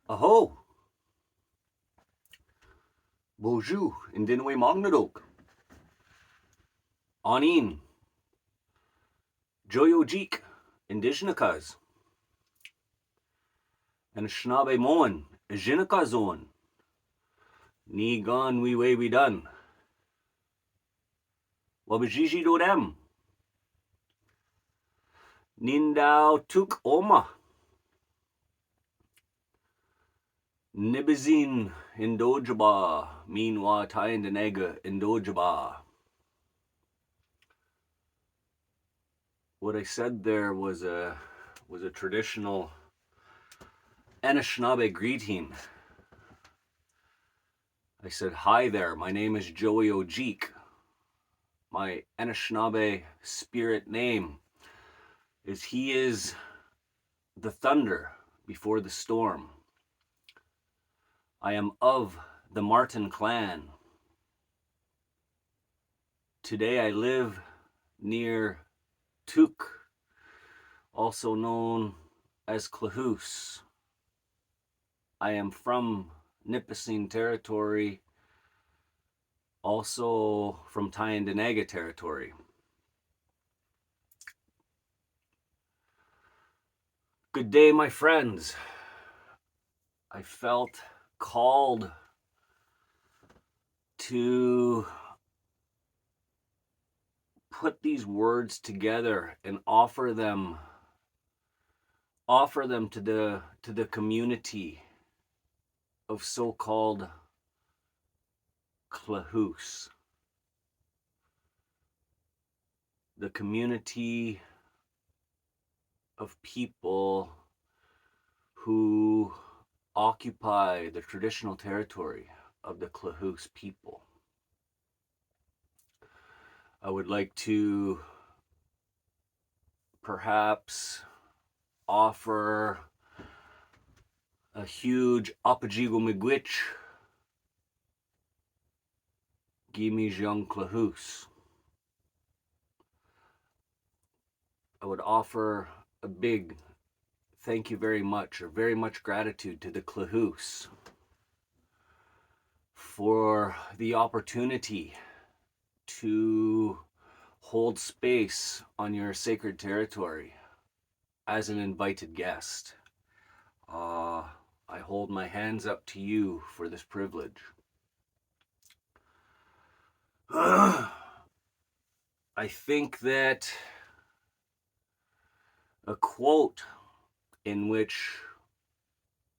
Aho, bonjour, indinwe magnadok. Anin, joyojik, indigenikas. And schnabe moen, jinakazon. Ni gone we way we done. Wabajiji do dem. Nindao tuk oma. Nibizin indojaba. Meanwhile, Tyendanega indojaba. What I said there was a traditional Anishinaabe greeting. I said, "Hi there, my name is Joey Ojik. My Anishinaabe spirit name he is the thunder before the storm. I am of the Martin clan. Today I live near Tuk, also known as Klahoose. I am from Nipissing territory, also from Tyendanega territory. Good day, my friends. I felt called to put these words together and offer them to the community of so-called Klahoose. The community of people who occupy the traditional territory of the Klahoose people. I would like to perhaps offer a huge Apajigo Miigwech Gimi Young Klahoose. I would offer a big thank you very much, or very much gratitude to the Klahoose for the opportunity to hold space on your sacred territory as an invited guest. I hold my hands up to you for this privilege. I think that a quote in which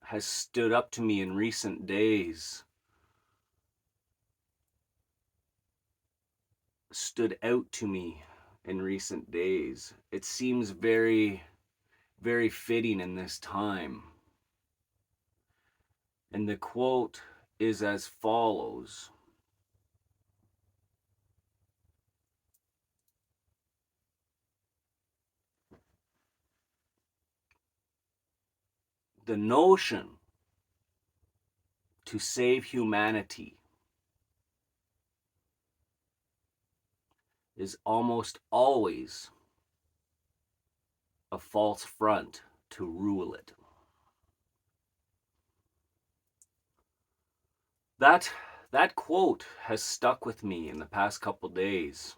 has stood up to me in recent days, stood out to me in recent days. It seems very, very fitting in this time. And the quote is as follows. The notion to save humanity is almost always a false front to rule it. That quote has stuck with me in the past couple days,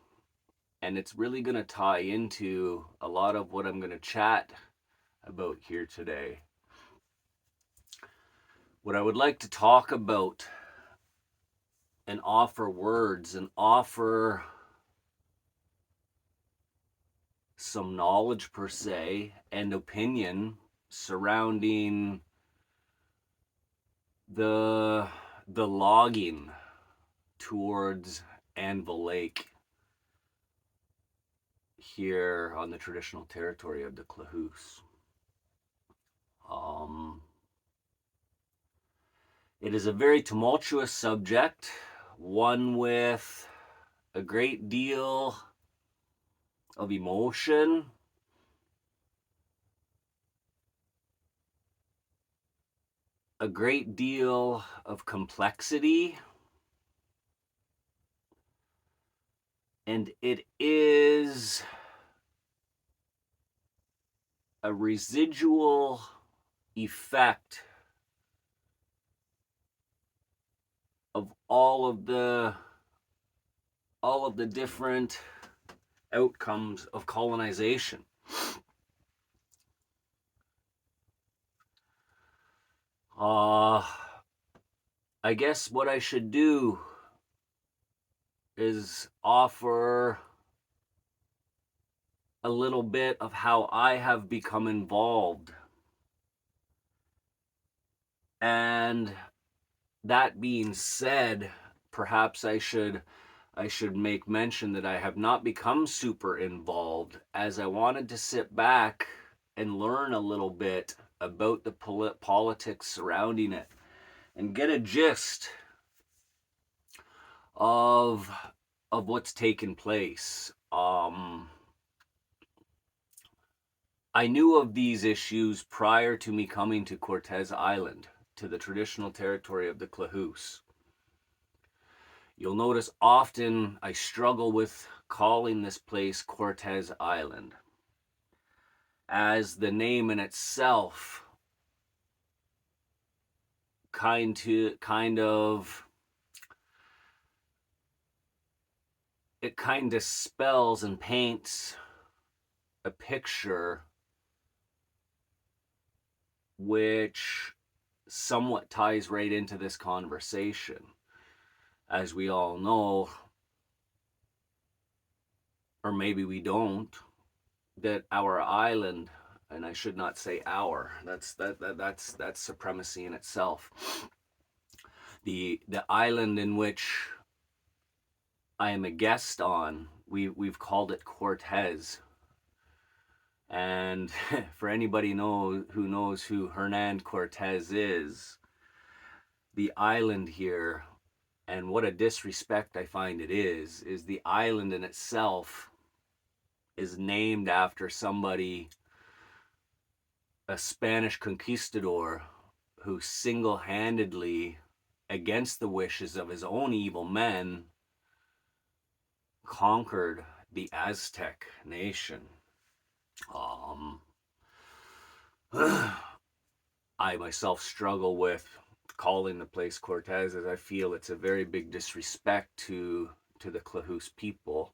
and it's really going to tie into a lot of what I'm going to chat about here today. What I would like to talk about and offer words and offer some knowledge per se and opinion surrounding the logging towards Anvil Lake here on the traditional territory of the Klahoose. It is a very tumultuous subject, one with a great deal of emotion, a great deal of complexity, and it is a residual effect all of the different outcomes of colonization. I guess what I should do is offer a little bit of how I have become involved. And that being said, perhaps I should make mention that I have not become super involved, as I wanted to sit back and learn a little bit about the politics surrounding it and get a gist of what's taken place. I knew of these issues prior to me coming to Cortes Island, to the traditional territory of the Klahoos. You'll notice often I struggle with calling this place Cortes Island, as the name in itself kind of spells and paints a picture which somewhat ties right into this conversation. As we all know, or maybe we don't, that our island, and I should not say our, that's supremacy in itself. The island in which I am a guest on, we've called it Cortes. And for anybody who knows who Hernan Cortes is, the island here, and what a disrespect I find it is the island in itself is named after somebody, a Spanish conquistador, who single-handedly, against the wishes of his own evil men, conquered the Aztec nation. I myself struggle with calling the place Cortes, as I feel it's a very big disrespect to the Klahoos people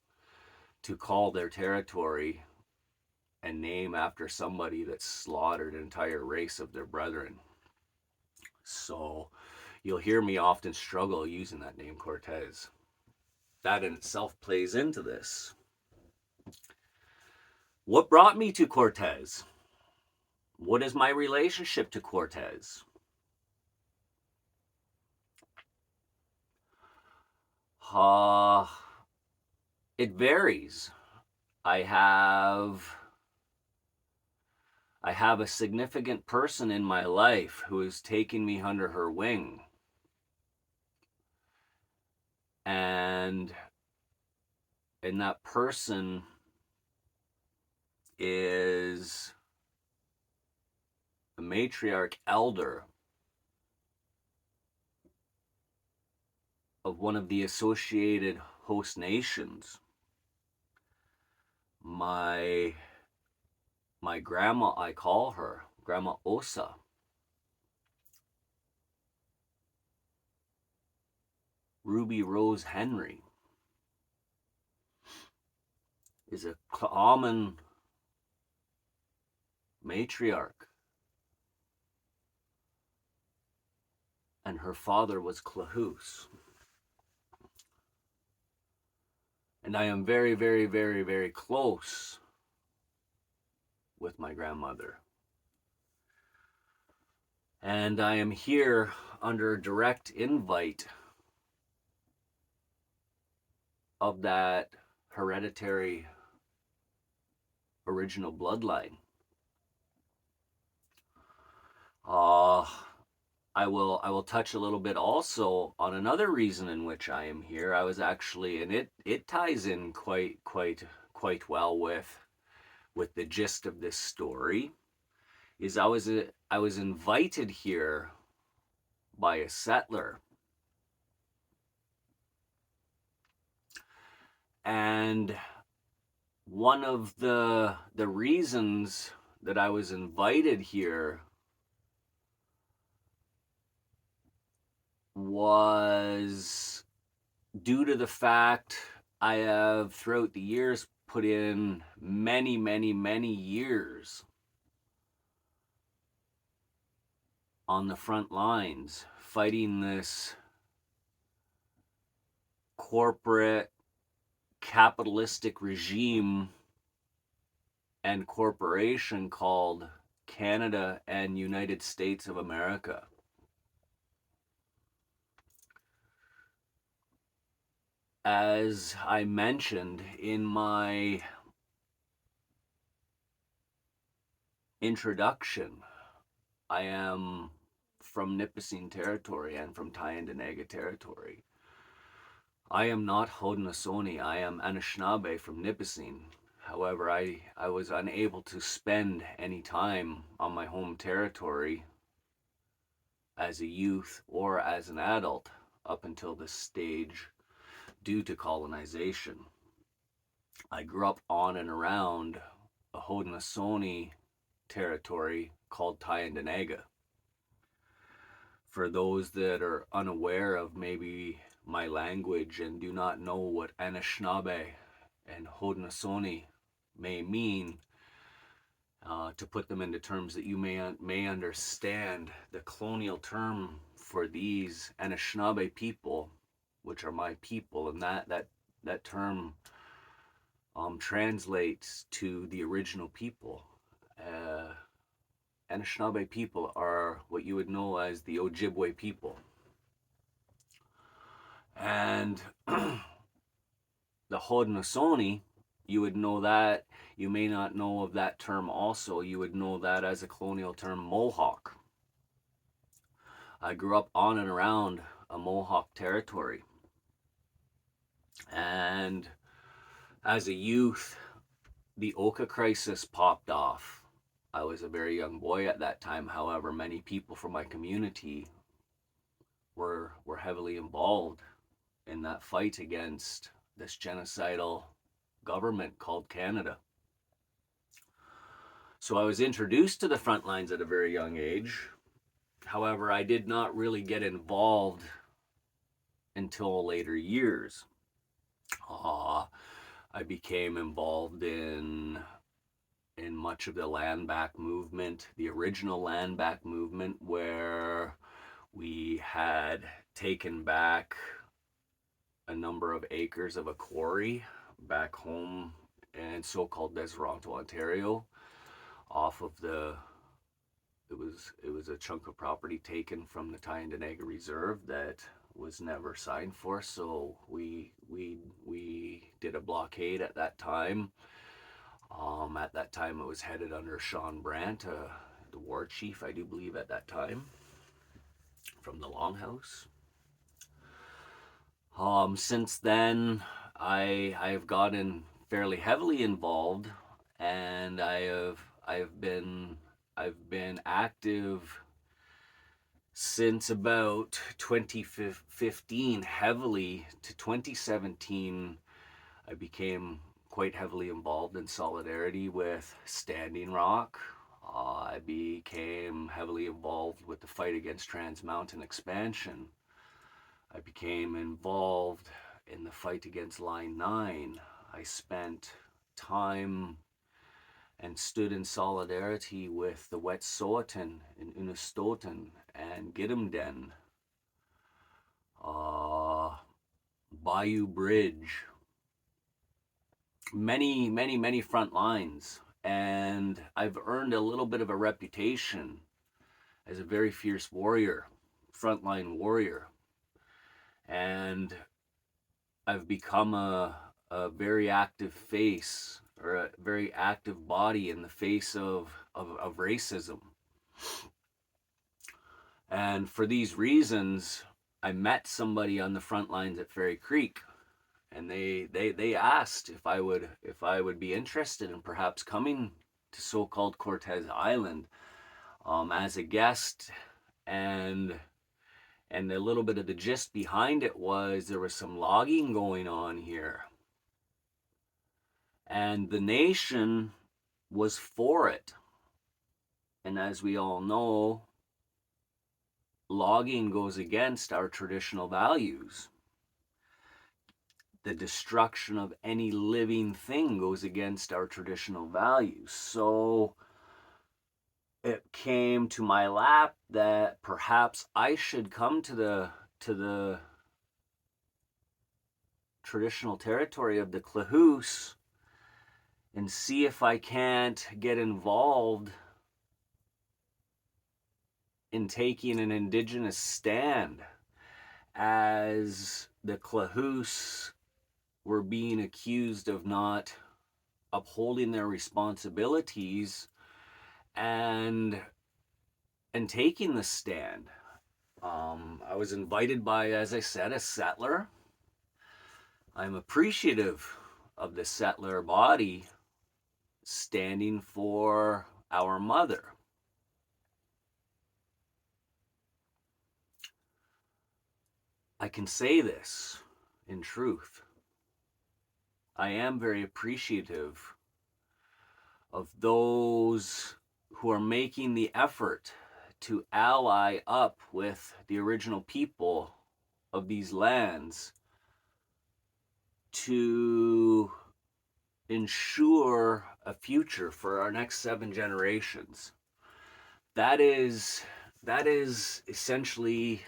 to call their territory and name after somebody that slaughtered an entire race of their brethren. So you'll hear me often struggle using that name Cortes. That in itself plays into this. What brought me to Cortes? What is my relationship to Cortes? It varies. I have a significant person in my life who is taking me under her wing. And that person is a matriarch elder of one of the associated host nations. My grandma, I call her Grandma Osa. Ruby Rose Henry is a common matriarch, and her father was Klahoos. And I am very, very, very, very close with my grandmother. And I am here under direct invite of that hereditary original bloodline. I will touch a little bit also on another reason in which I am here. I was actually, and it ties in quite well with the gist of this story, is I was invited here by a settler. And one of the reasons that I was invited here was due to the fact I have throughout the years put in many, many, many years on the front lines fighting this corporate capitalistic regime and corporation called Canada and United States of America. As I mentioned in my introduction, I am from Nipissing territory and from Tyendinaga territory. I am not Haudenosaunee. I am Anishinaabe from Nipissing. However, I was unable to spend any time on my home territory as a youth or as an adult up until this stage due to colonization. I grew up on and around a Haudenosaunee territory called Tyendinaga. For those that are unaware of maybe my language and do not know what Anishinaabe and Haudenosaunee may mean, to put them into terms that you may understand, the colonial term for these Anishinaabe people, which are my people, and that term translates to the original people. Anishinaabe people are what you would know as the Ojibwe people. And the Haudenosaunee, you would know that. You may not know of that term also. You would know that as a colonial term, Mohawk. I grew up on and around a Mohawk territory. And as a youth, the Oka crisis popped off. I was a very young boy at that time. However, many people from my community were heavily involved in that fight against this genocidal government called Canada. So I was introduced to the front lines at a very young age. However, I did not really get involved until later years. I became involved in much of the land back movement, the original land back movement, where we had taken back a number of acres of a quarry back home in so-called Deseronto, Ontario, off of it was a chunk of property taken from the Tyendinaga Reserve that was never signed for. So we did a blockade at that time. At that time, it was headed under Sean Brandt, the war chief, I do believe, at that time, from the Longhouse. Since then, I have gotten fairly heavily involved, and I've been active since about 2015, heavily to 2017. I became quite heavily involved in solidarity with Standing Rock. I became heavily involved with the fight against Trans Mountain expansion. I became involved in the fight against Line 9. I spent time and stood in solidarity with the Wet'suwet'en in Unistoten and Gidimt'en. Bayou Bridge. Many front lines. And I've earned a little bit of a reputation as a very fierce warrior, frontline warrior. And I've become a very active face, or a very active body in the face of racism. And for these reasons, I met somebody on the front lines at Fairy Creek, and they asked if I would be interested in perhaps coming to so-called Cortes Island as a guest. And a little bit of the gist behind it was there was some logging going on here, and the nation was for it. And as we all know, logging goes against our traditional values. The destruction of any living thing goes against our traditional values. So it came to my lap that perhaps I should come to the traditional territory of the Klahoos and see if I can't get involved in taking an indigenous stand, as the Klahoos were being accused of not upholding their responsibilities and taking the stand. I was invited by, as I said, a settler. I'm appreciative of the settler body standing for our mother. I can say this in truth. I am very appreciative of those who are making the effort to ally up with the original people of these lands to ensure a future for our next 7 generations. That is essentially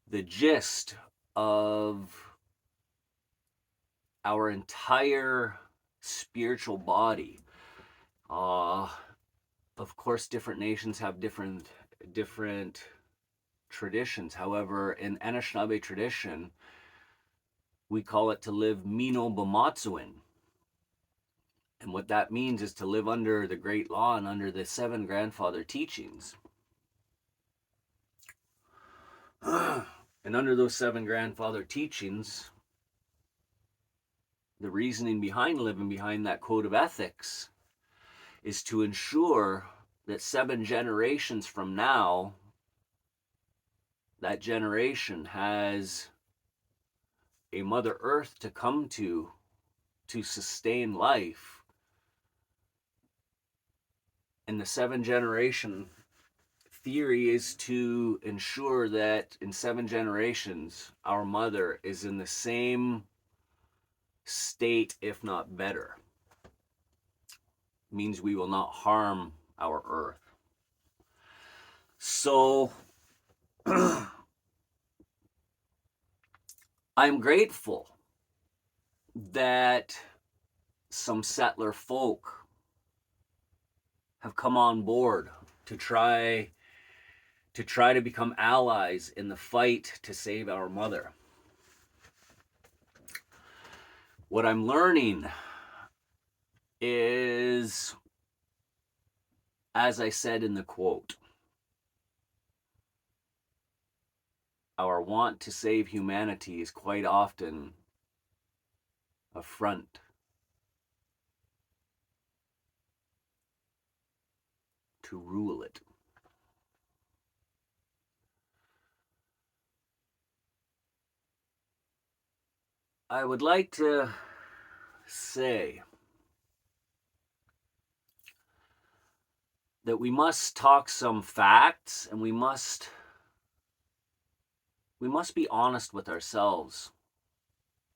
the gist of our entire spiritual body. Of course, different nations have different traditions. However, in Anishinaabe tradition, we call it to live Mino Bamatsuin. And what that means is to live under the Great Law and under the 7 grandfather teachings. And under those 7 grandfather teachings, the reasoning behind living behind that code of ethics is to ensure that 7 generations from now, that generation has a Mother Earth to come to sustain life. And the 7 generation theory is to ensure that in 7 generations, our mother is in the same state, if not better. It means we will not harm our earth. So I'm grateful that some settler folk have come on board to try to become allies in the fight to save our mother. What I'm learning is, as I said in the quote, our want to save humanity is quite often a front to rule it. I would like to say that we must talk some facts, and we must be honest with ourselves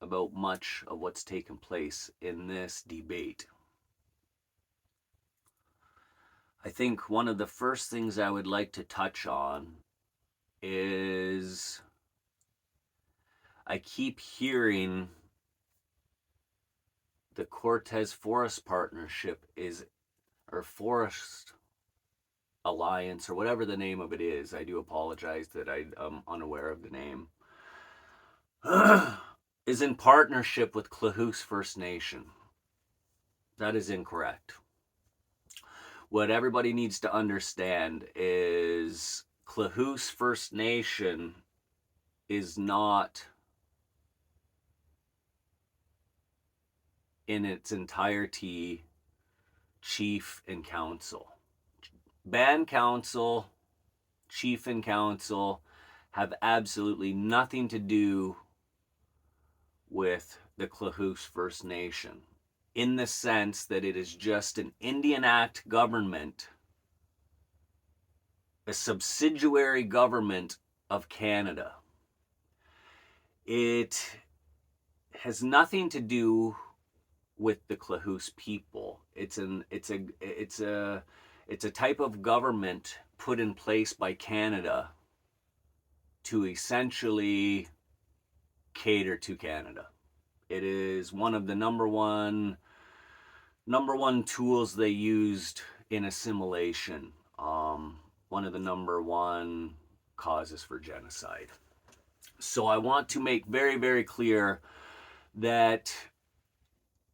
about much of what's taken place in this debate. I think one of the first things I would like to touch on is I keep hearing the Cortes Forest Partnership or Forest Alliance, or whatever the name of it is. I do apologize that I'm unaware of the name. Is in partnership with Klahoos First Nation. That is incorrect. What everybody needs to understand is Klahoos First Nation is not in its entirety chief and council. Band council, chief and council have absolutely nothing to do with the Klahoos First Nation, in the sense that it is just an Indian Act government a subsidiary government of Canada. It has nothing to do with the Klahoose people. It's a type of government put in place by Canada to essentially cater to Canada. It is one of the number one tools they used in assimilation. One of the number one causes for genocide. So I want to make very, very clear that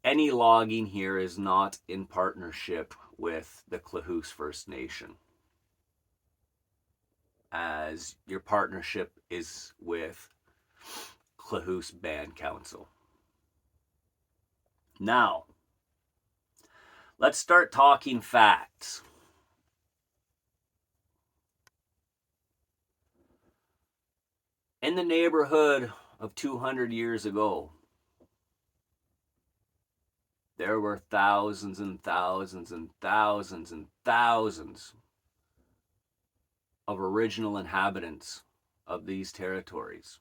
any logging here is not in partnership with the Klahoose First Nation, as your partnership is with Klahoose Band Council. Now, let's start talking facts. In the neighborhood of 200 years ago, there were thousands and thousands and thousands and thousands of original inhabitants of these territories,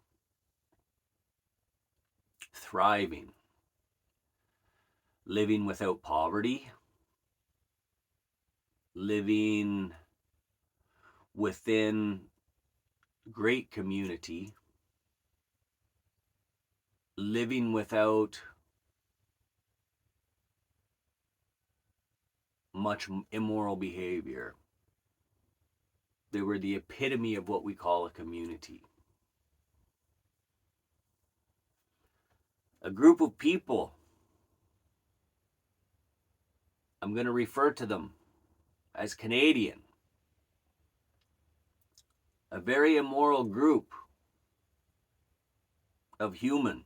thriving, living without poverty, living within great community, living without much immoral behavior. They were the epitome of what we call a community. A group of people, I'm going to refer to them as Canadian. A very immoral group of human.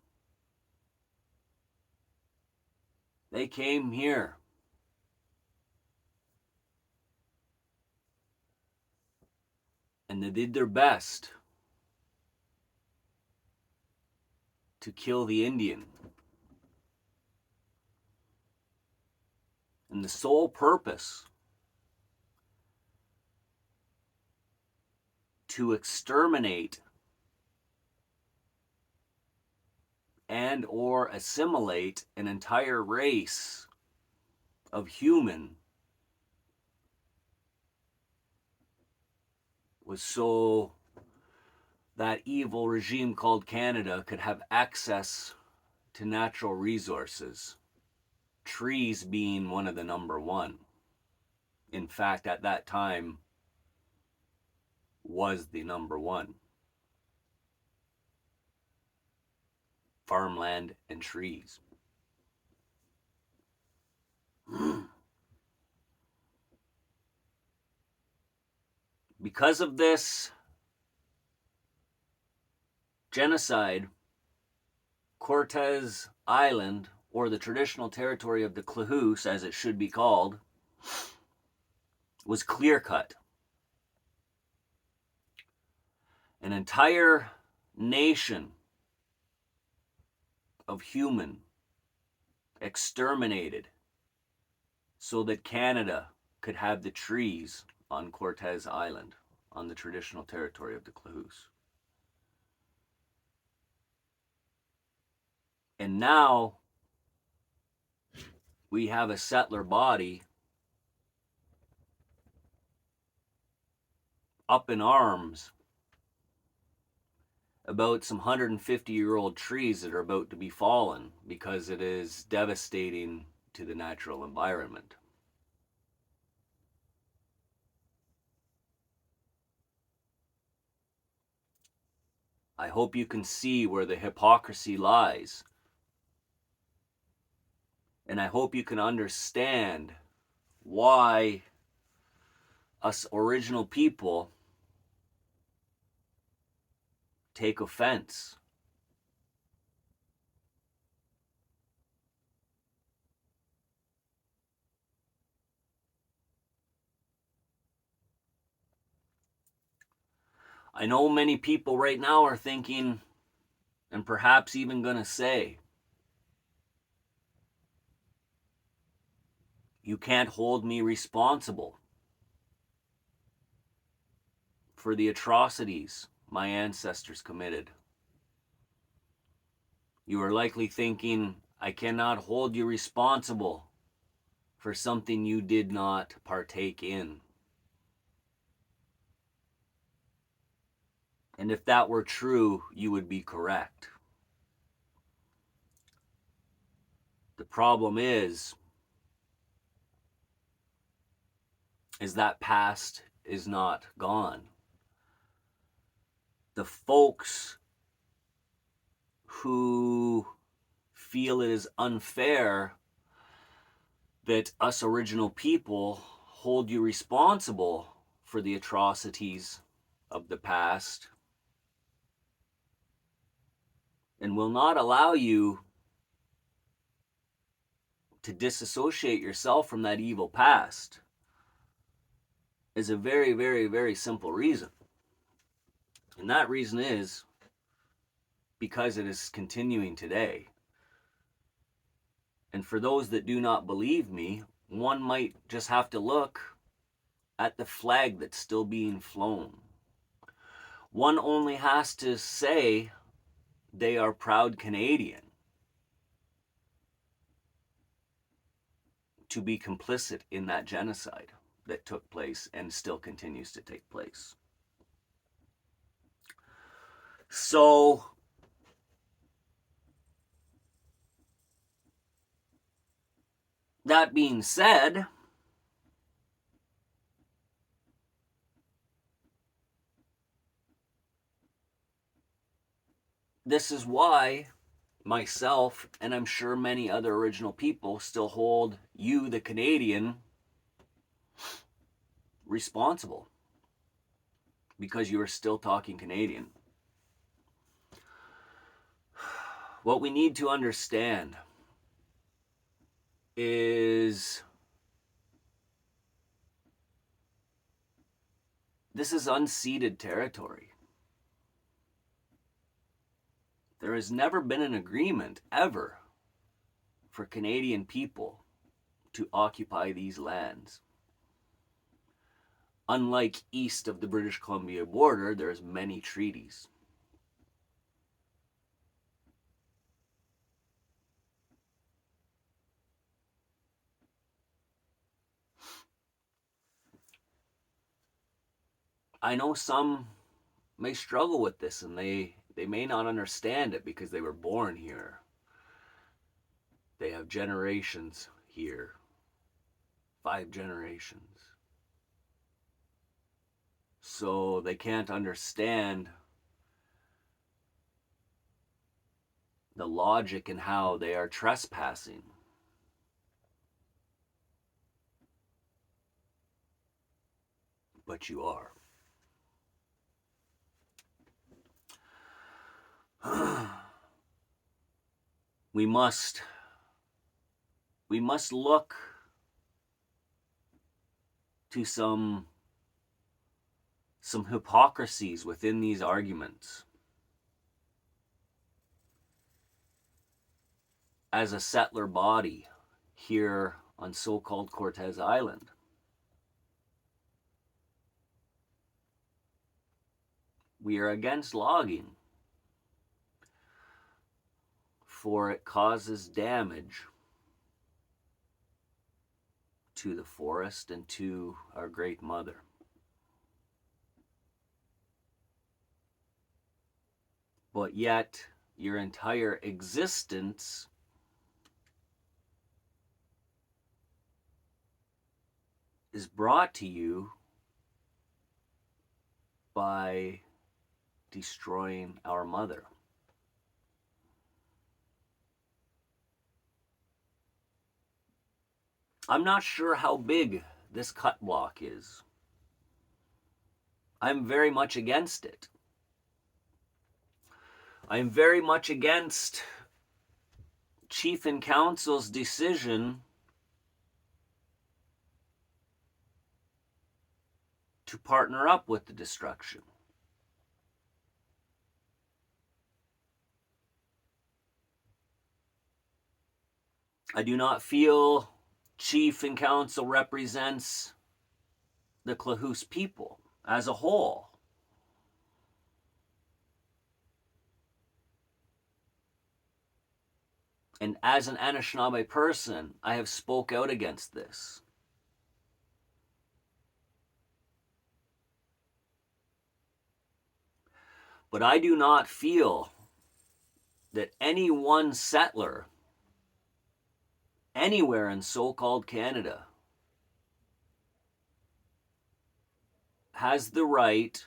They came here and they did their best to kill the Indian. And the sole purpose to exterminate and or assimilate an entire race of human was so that evil regime called Canada could have access to natural resources, trees being one of the number one. In fact, at that time, was the number one. Farmland and trees. Because of this genocide, Cortes Island, or the traditional territory of the Klahoose, as it should be called, was clear-cut. An entire nation of human exterminated so that Canada could have the trees on Cortes Island, on the traditional territory of the Klahoose. And now we have a settler body up in arms about some 150-year-old trees that are about to be fallen because it is devastating to the natural environment. I hope you can see where the hypocrisy lies. And I hope you can understand why us original people take offense. I know many people right now are thinking, and perhaps even going to say, you can't hold me responsible. for the atrocities my ancestors committed. You are likely thinking, I cannot hold you responsible for something you did not partake in. And if that were true, you would be correct. The problem is that past is not gone. The folks who feel it is unfair that us original people hold you responsible for the atrocities of the past and will not allow you to disassociate yourself from that evil past is a very, very, very simple reason. And that reason is because it is continuing today. And for those that do not believe me, one might just have to look at the flag that's still being flown. One only has to say they are proud Canadian to be complicit in that genocide that took place and still continues to take place. So, that being said, this is why myself, and I'm sure many other original people, still hold you, the Canadian, responsible. Because you are still talking Canadian. What we need to understand is this is unceded territory. There has never been an agreement, ever, for Canadian people to occupy these lands. Unlike east of the British Columbia border, there's many treaties. I know some may struggle with this and they may not understand it because they were born here. They have generations here. 5 generations. So they can't understand the logic in how they are trespassing. But you are. We must look to some hypocrisies within these arguments. As a settler body here on so-called Cortes Island, we are against logging, for it causes damage to the forest and to our great mother. But yet, your entire existence is brought to you by destroying our mother. I'm not sure how big this cut block is. I'm very much against it. I'm very much against Chief and Council's decision to partner up with the destruction. I do not feel Chief and Council represents the Klahoose people as a whole. And as an Anishinaabe person, I have spoke out against this. But I do not feel that any one settler anywhere in so-called Canada has the right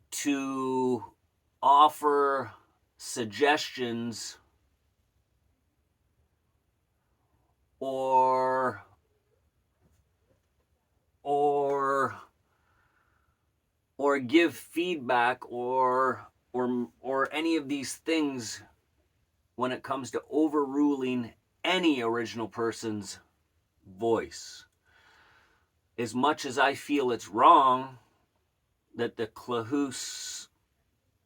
to offer suggestions or give feedback or any of these things when it comes to overruling any original person's voice. As much as I feel it's wrong that the Klahoose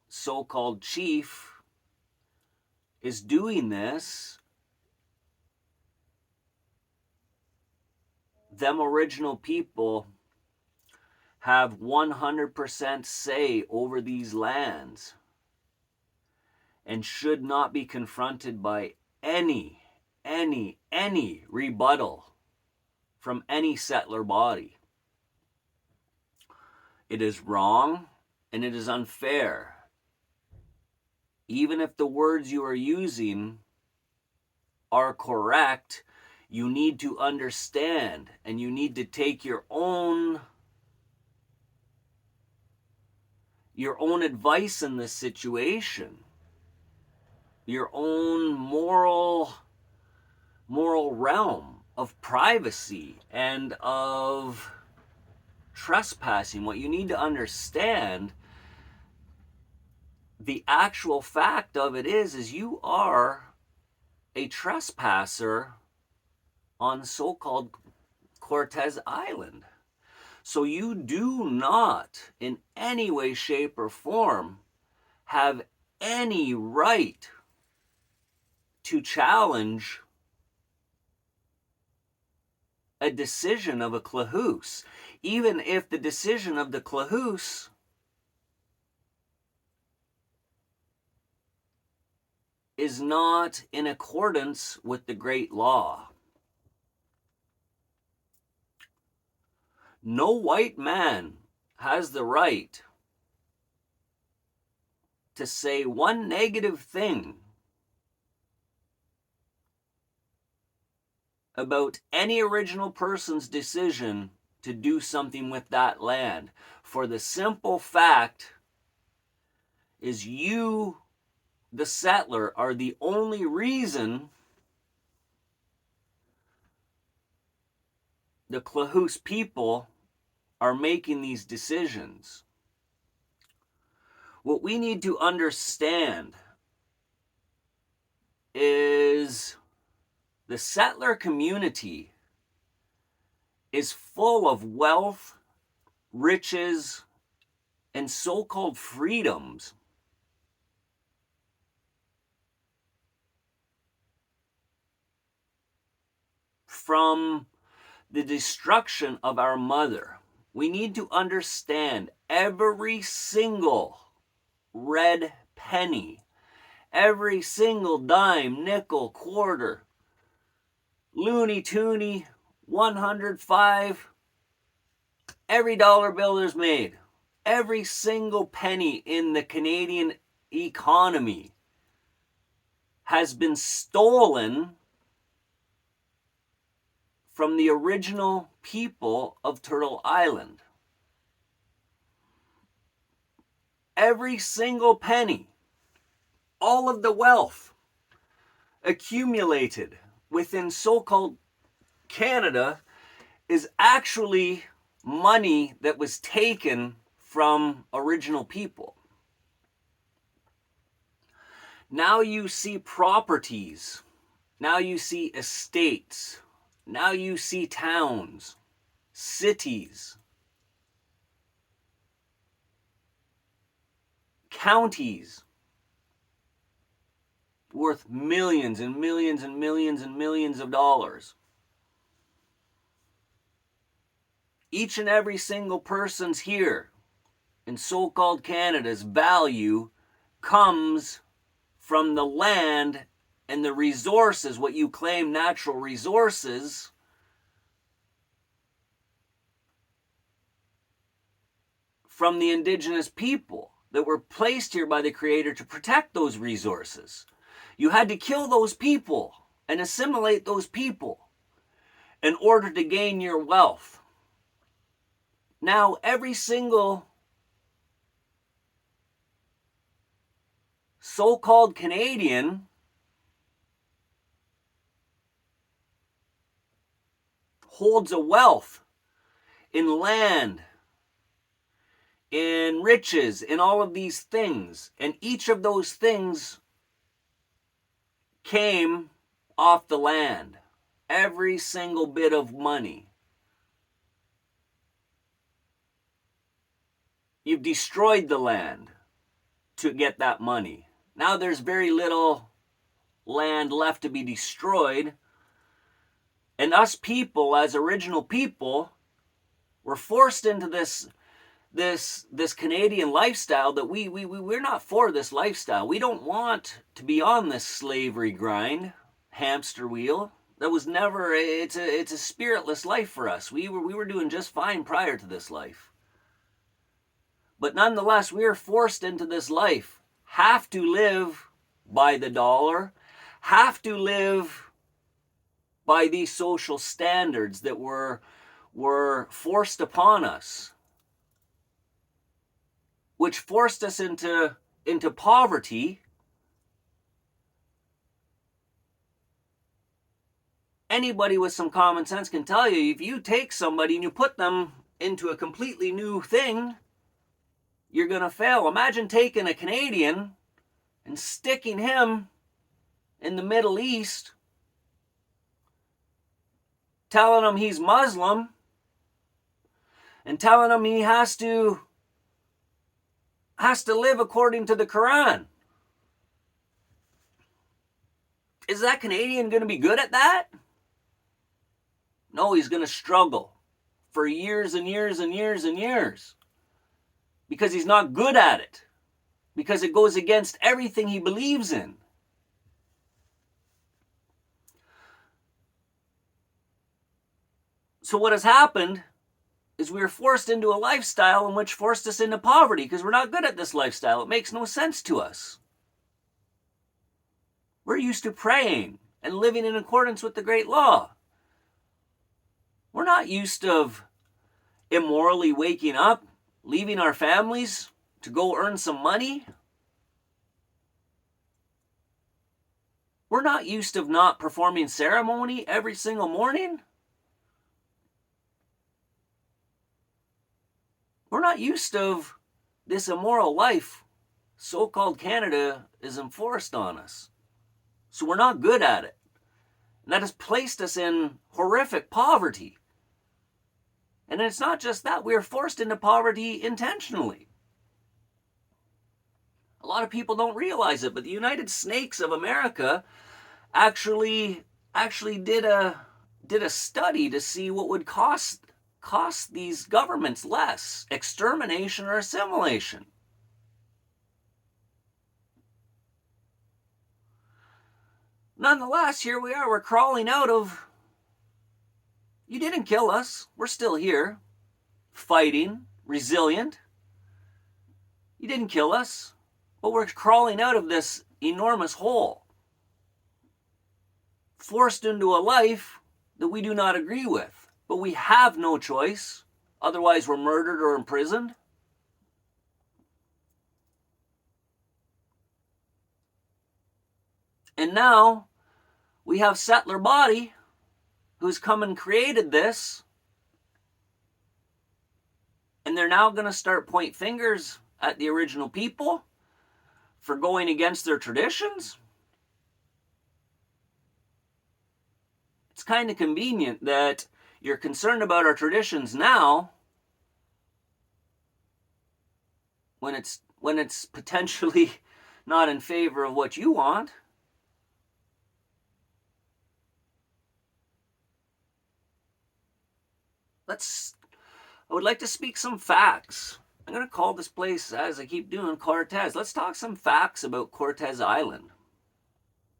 so-called chief is doing this, them original people have 100% say over these lands and should not be confronted by any rebuttal from any settler body. It is wrong and it is unfair. Even if the words you are using are correct, you need to understand and you need to take your own advice in this situation, your own moral realm of privacy and of trespassing. What you need to understand, the actual fact of it is you are a trespasser on so-called Cortes Island. So you do not, in any way, shape, or form, have any right to challenge a decision of a Klahoose, even if the decision of the Klahoose is not in accordance with the great law. No white man has the right to say one negative thing about any original person's decision to do something with that land, for the simple fact is you, the settler, are the only reason the Klahoose people are making these decisions. What we need to understand is the settler community is full of wealth, riches, and so-called freedoms from the destruction of our mother. We need to understand every single red penny, every single dime, nickel, quarter, loony toony, 105, every dollar bill there's made, every single penny in the Canadian economy has been stolen from the original people of Turtle Island. Every single penny, all of the wealth accumulated within so-called Canada is actually money that was taken from original people. Now you see properties, now you see estates, now you see towns, cities, counties worth millions and millions and millions and millions of dollars. Each and every single person's here in so-called Canada's value comes from the land and the resources, what you claim natural resources, from the indigenous people that were placed here by the Creator to protect those resources. You had to kill those people and assimilate those people in order to gain your wealth. Now, every single so-called Canadian holds a wealth in land, in riches, in all of these things. And each of those things came off the land. Every single bit of money. You've destroyed the land to get that money. Now there's very little land left to be destroyed. And us people, as original people, were forced into this Canadian lifestyle that we're not for this lifestyle. We don't want to be on this slavery grind, hamster wheel. That was never, it's a spiritless life for us. We were doing just fine prior to this life. But nonetheless, we are forced into this life. Have to live by the dollar. Have to live by these social standards that were forced upon us, which forced us into poverty. Anybody with some common sense can tell you, if you take somebody and you put them into a completely new thing, you're going to fail. Imagine taking a Canadian and sticking him in the Middle East, telling him he's Muslim, and telling him he has to live according to the Quran. Is that Canadian going to be good at that? No, he's going to struggle for years and years and years and years. Because he's not good at it. Because it goes against everything he believes in. So what has happened is we were forced into a lifestyle in which forced us into poverty because we're not good at this lifestyle. It makes no sense to us. We're used to praying and living in accordance with the great law. We're not used to immorally waking up, leaving our families to go earn some money. We're not used to not performing ceremony every single morning. We're not used to this immoral life so-called Canada is enforced on us. So we're not good at it. And that has placed us in horrific poverty. And it's not just that, we are forced into poverty intentionally. A lot of people don't realize it, but the United Snakes of America actually did a study to see what would cost these governments less, extermination or assimilation. Nonetheless, here we are, we're crawling out of, you didn't kill us, we're still here, fighting, resilient. You didn't kill us, but we're crawling out of this enormous hole, forced into a life that we do not agree with. But we have no choice, otherwise we're murdered or imprisoned. And now we have settler body who's come and created this, and they're now going to start point fingers at the original people for going against their traditions. It's kind of convenient that you're concerned about our traditions now when it's potentially not in favor of what you want. I would like to speak some facts. I'm going to call this place, as I keep doing, Cortes. Let's talk some facts about Cortes Island.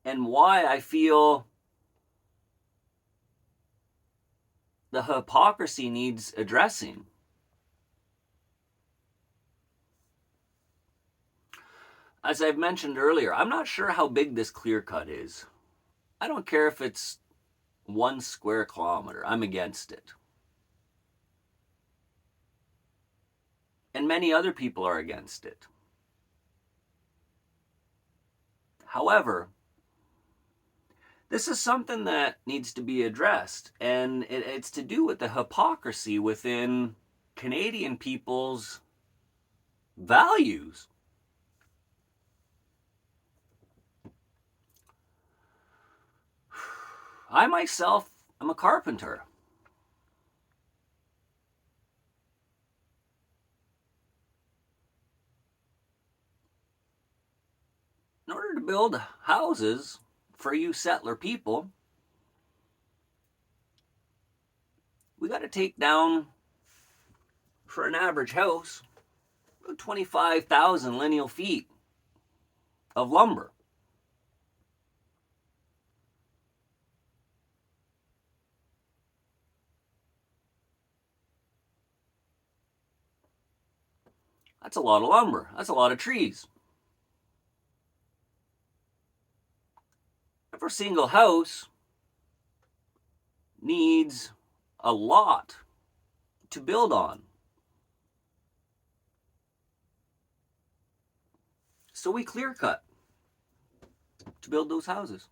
and why I feel the hypocrisy needs addressing. As I've mentioned earlier, I'm not sure how big this clear cut is. I don't care if it's 1 square kilometer. I'm against it. And many other people are against it. However, this is something that needs to be addressed, and it's to do with the hypocrisy within Canadian people's values. I myself am a carpenter. In order to build houses for you settler people, we got to take down, for an average house, 25,000 lineal feet of lumber. That's a lot of lumber. That's a lot of trees. Every single house needs a lot to build on. So we clear cut to build those houses.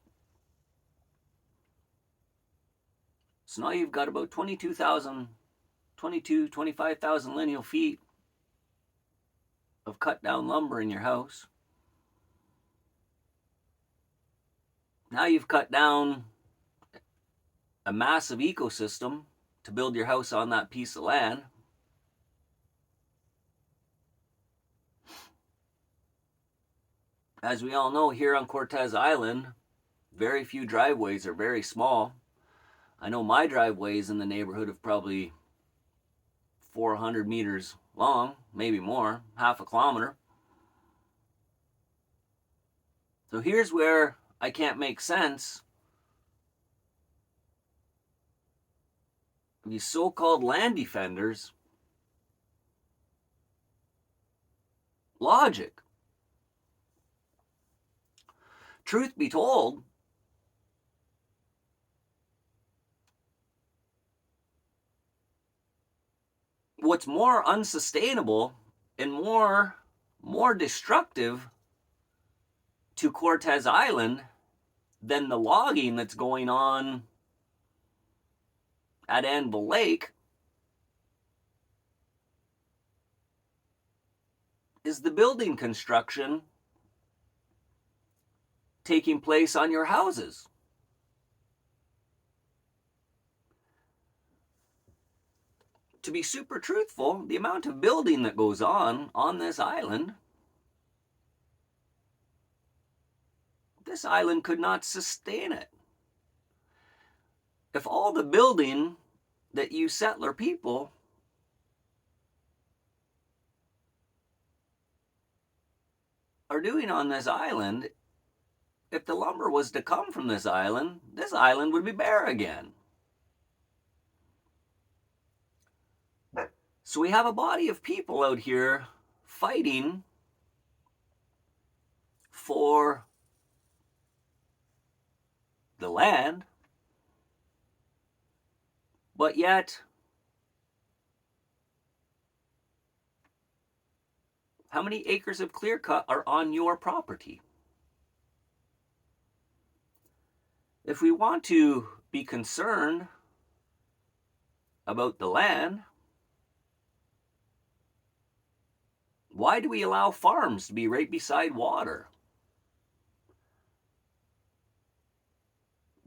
So now you've got about 25,000 lineal feet of cut down lumber in your house. Now you've cut down a massive ecosystem to build your house on that piece of land. As we all know, here on Cortes Island, very few driveways are very small. I know my driveway is in the neighborhood of probably 400 meters long, maybe more, half a kilometer. So here's where I can't make sense of these so-called land defenders' logic. Truth be told, what's more unsustainable and more destructive to Cortes Island than the logging that's going on at Anvil Lake is the building construction taking place on your houses. To be super truthful, the amount of building that goes on this island could not sustain it. If all the building that you settler people are doing on this island, if the lumber was to come from this island would be bare again. So we have a body of people out here fighting for the land, but yet how many acres of clear cut are on your property? If we want to be concerned about the land, why do we allow farms to be right beside water?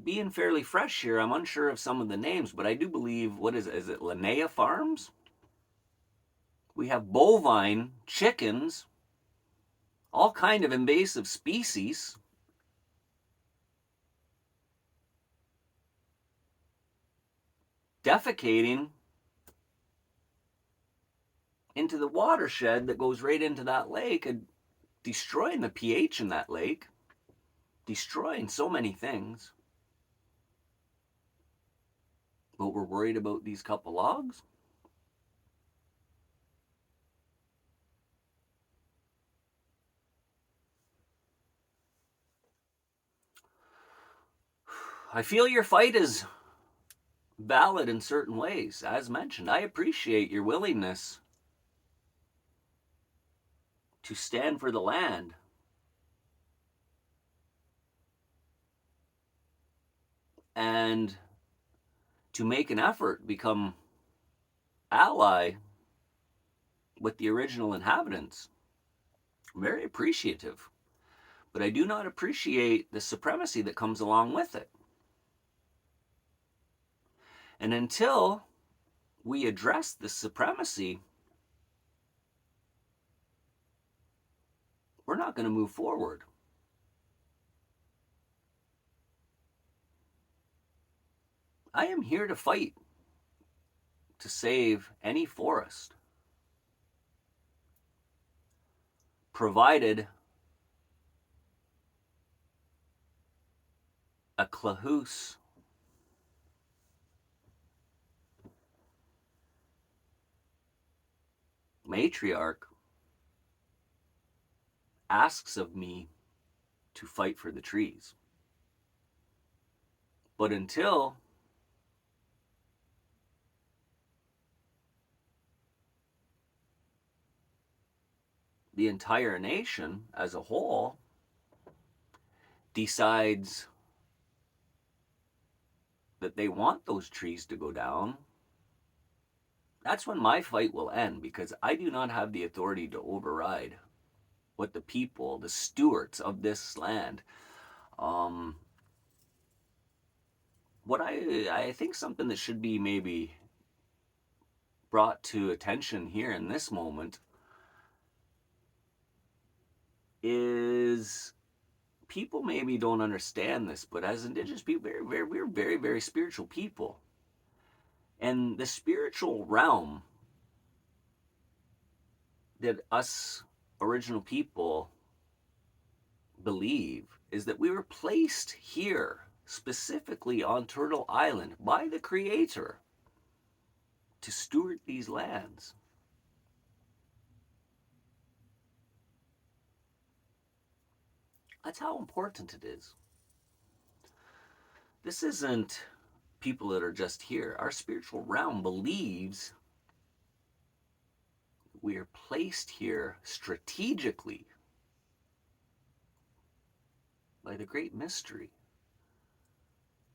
Being fairly fresh here, I'm unsure of some of the names, but I do believe, is it Linnea Farms? We have bovine, chickens, all kind of invasive species. Defecating into the watershed that goes right into that lake and destroying the pH in that lake. destroying so many things, but we're worried about these couple logs? I feel your fight is valid in certain ways. As mentioned, I appreciate your willingness to stand for the land and to make an effort become ally with the original inhabitants. I'm very appreciative, but I do not appreciate the supremacy that comes along with it. And until we address the supremacy, we're not going to move forward. I am here to fight to save any forest, provided a Clahus matriarch asks of me to fight for the trees. But until the entire nation as a whole decides that they want those trees to go down, that's when my fight will end, because I do not have the authority to override what the people, the stewards of this land, what I think something that should be maybe brought to attention here in this moment is people maybe don't understand this, but as indigenous people, we're very, very spiritual people. And the spiritual realm that us original people believe is that we were placed here specifically on Turtle Island by the Creator to steward these lands. That's how important it is. This isn't people that are just here. Our spiritual realm believes we are placed here strategically by the great mystery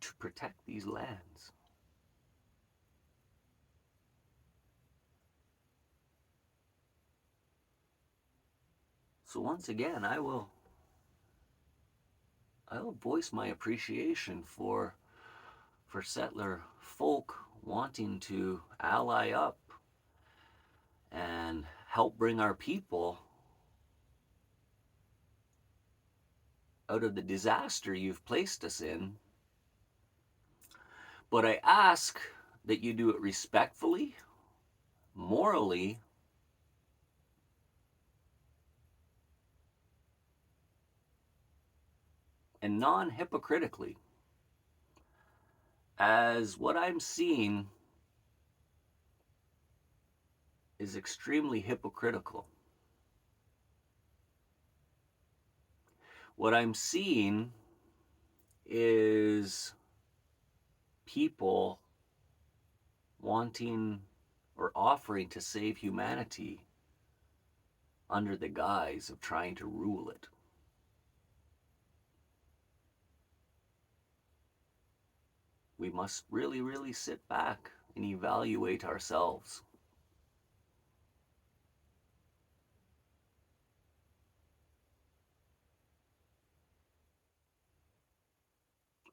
to protect these lands. So once again, I will voice my appreciation for settler folk wanting to ally up and help bring our people out of the disaster you've placed us in. But I ask that you do it respectfully, morally, and non-hypocritically, as what I'm seeing is extremely hypocritical. What I'm seeing is people wanting or offering to save humanity under the guise of trying to rule it. We must really, really sit back and evaluate ourselves.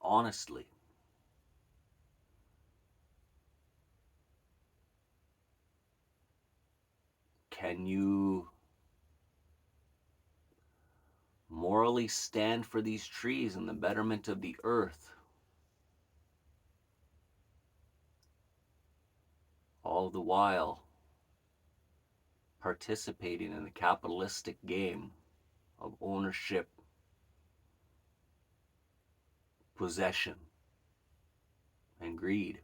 Honestly. Can you morally stand for these trees and the betterment of the earth, all the while participating in the capitalistic game of ownership possession and greed.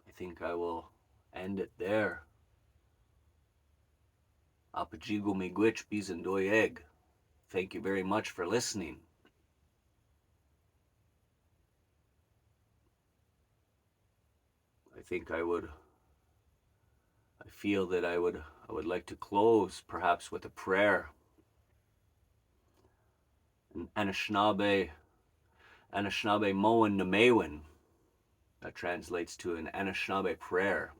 I think I will end it there. Apajigo miigwech bisandoyeg. Thank you very much for listening. I feel that I would like to close perhaps with a prayer. An Anishinaabe Moen Nemewin. That translates to an Anishinaabe prayer.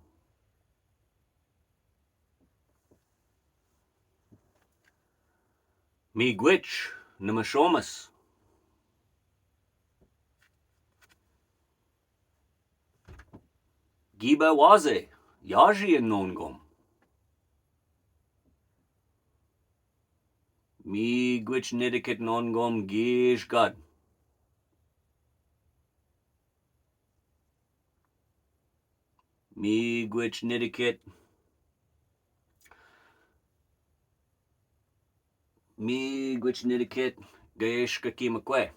Miigwech Nemashomas. Giba waze Yaji and Nongom. Miigwech Nidikit Nongom Gish God. Miigwech Nidikit Gayesh Kakimakwe.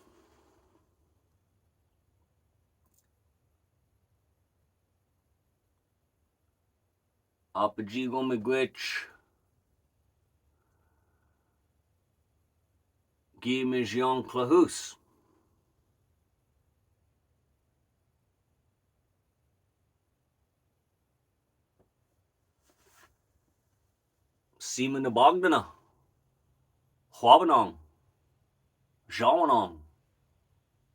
Apajigo miigwech Gimijion Klahus. Seaman the Bogdana. Huabanong. Jawanong.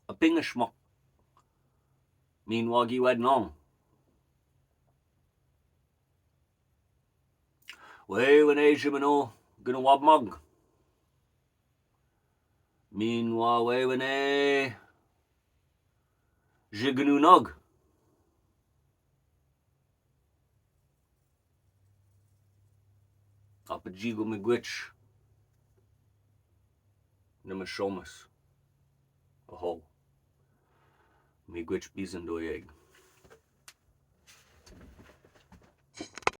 A pingashmok. Mean wagi wednong. Way when Asiamano gonna wabmug. Meanwhile, way when Jiganunog. Apajigo miigwech Nemashomas. Aho. Miigwech bisandoyeg.